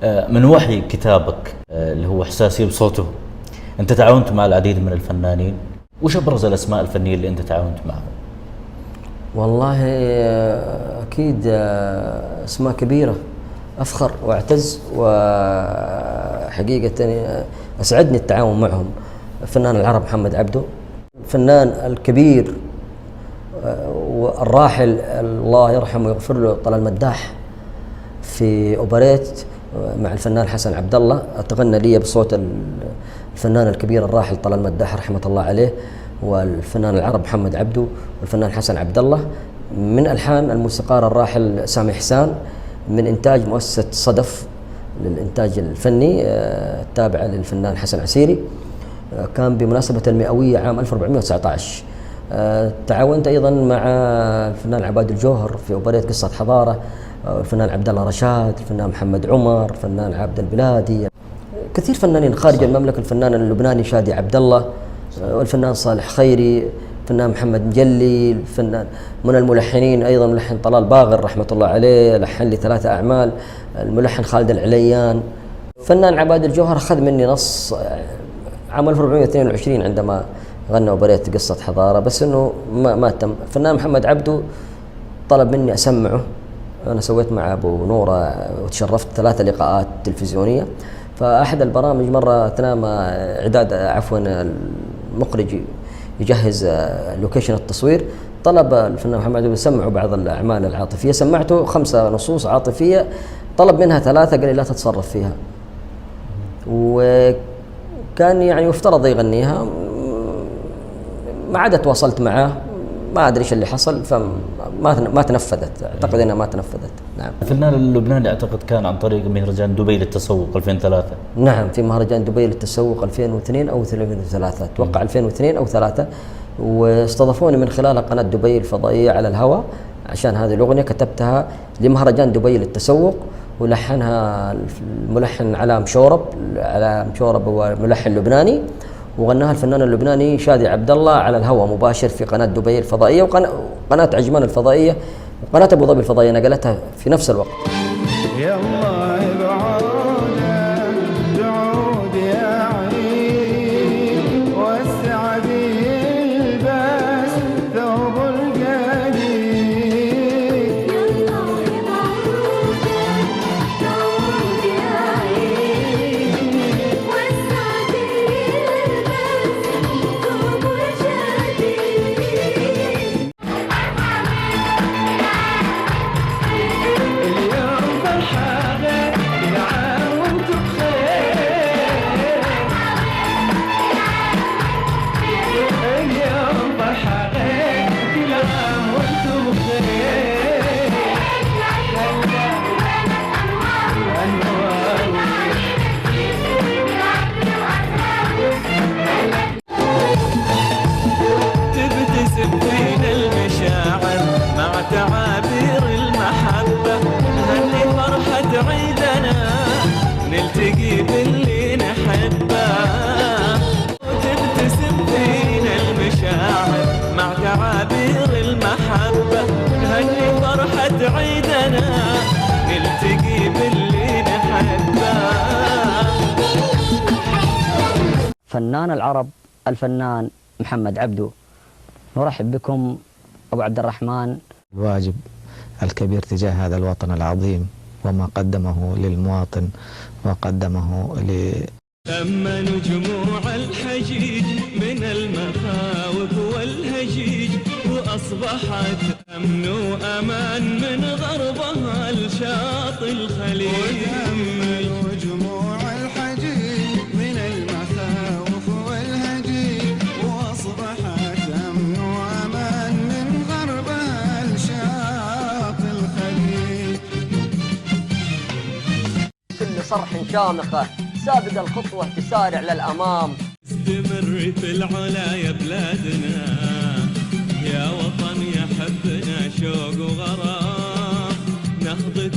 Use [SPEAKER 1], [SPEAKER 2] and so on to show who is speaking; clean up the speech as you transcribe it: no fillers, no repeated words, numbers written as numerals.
[SPEAKER 1] من وحي كتابك اللي هو إحساسي بصوته، أنت تعاونت مع العديد من الفنانين، وش أبرز الأسماء الفنية اللي أنت تعاونت معهم؟
[SPEAKER 2] والله أكيد أسماء كبيرة أفخر وأعتز، وحقيقة أسعدني التعاون معهم. الفنان العرب محمد عبده، الفنان الكبير والراحل الله يرحمه ويغفر له طلال مداح في أوبريت مع الفنان حسن عبد الله، أتغنى لي بصوت الفنان الكبير الراحل طلال مداح رحمة الله عليه، والفنان العرب محمد عبده والفنان حسن عبد الله، من ألحان الموسيقار الراحل سامي حسان، من إنتاج مؤسسة صدف للإنتاج الفني التابعة للفنان حسن عسيري. كان بمناسبة المئوية عام 1419. تعاونت أيضا مع الفنان عباد الجوهر في أوبريت قصة حضارة، الفنان عبد الله رشاد، الفنان محمد عمر، الفنان عبد البلادي، كثير فنانين خارج المملكة، الفنان اللبناني شادي عبد الله، والفنان صالح خيري، الفنان محمد مجلي، الفنان من الملحنين أيضا ملحن طلال باغر رحمة الله عليه، لحن لي 3 أعمال، الملحن خالد العليان. الفنان عباد الجوهر أخذ مني نص عام 1422 عندما غنى وبريت قصة حضارة، بس إنه ما تم. الفنان محمد عبده طلب مني أسمعه، أنا سويت مع أبو نورة وتشرفت 3 لقاءات تلفزيونية. فأحد البرامج مرة أثناء ما إعداد المخرج يجهز لوكيشن التصوير، طلب الفنان محمد عبده يسمعه بعض الأعمال العاطفية، سمعته 5 نصوص عاطفية، طلب منها 3 قال لي لا تتصرف فيها، وكان يعني يفترض يغنيها. ما عاد تواصلت معه، ما أدري إيش اللي حصل، فما تنفذت، أعتقد أنها ما تنفذت. نعم.
[SPEAKER 1] الفنان اللبناني أعتقد كان عن طريق مهرجان دبي للتسوق 2003.
[SPEAKER 2] نعم، في مهرجان دبي للتسوق 2002 أو 2003، أتوقع 2002 أو 3، واستضافوني من خلال قناة دبي الفضائية على الهواء عشان هذه الأغنية كتبتها لمهرجان دبي للتسوق، ولحنها الملحن علاء مشورب. علاء مشورب هو ملحن لبناني، وغناها الفنان اللبناني شادي عبد الله على الهواء مباشر في قناة دبي الفضائية وقناة عجمان الفضائية وقناة أبو ظبي الفضائية، نقلتها في نفس الوقت.
[SPEAKER 3] يا الله بعود يا عين والسعد يلبس ثوب القديم، يا الله بعود يا عين والسعد يلبس ثوب الجديد. اليوم فرحانة كل عام وانتم بخير، اليوم فرحانة كل عام وانتم بخير، تبتسم فينا المشاعر مع تعابير المحبة، هني فرحة عيدنا نلتقي باللي نحبه، تبتسم فينا المشاعر مع تعابير المحبة، هني فرحة عيدنا نلتقي باللي نحبه.
[SPEAKER 2] فنان العرب الفنان محمد عبده، نرحب بكم أبو عبد الرحمن.
[SPEAKER 4] الواجب الكبير تجاه هذا الوطن العظيم وما قدمه للمواطن وقدمه
[SPEAKER 3] تأمنوا جموع الحجيج من المخاوف والهجيج، وأصبحت أمن وأمان من غربها لشاطئ الخليج. تأمنوا جموع الحجيج من المخاوف والهجيج، وأصبحت أمن وأمان من غربها لشاطئ الخليج.
[SPEAKER 2] كل صرح شامخة سابق الخطوة تسارع للأمام،
[SPEAKER 3] استمر في العلا يا بلادنا، يا وطن يحبنا شوق وغرام، نهضة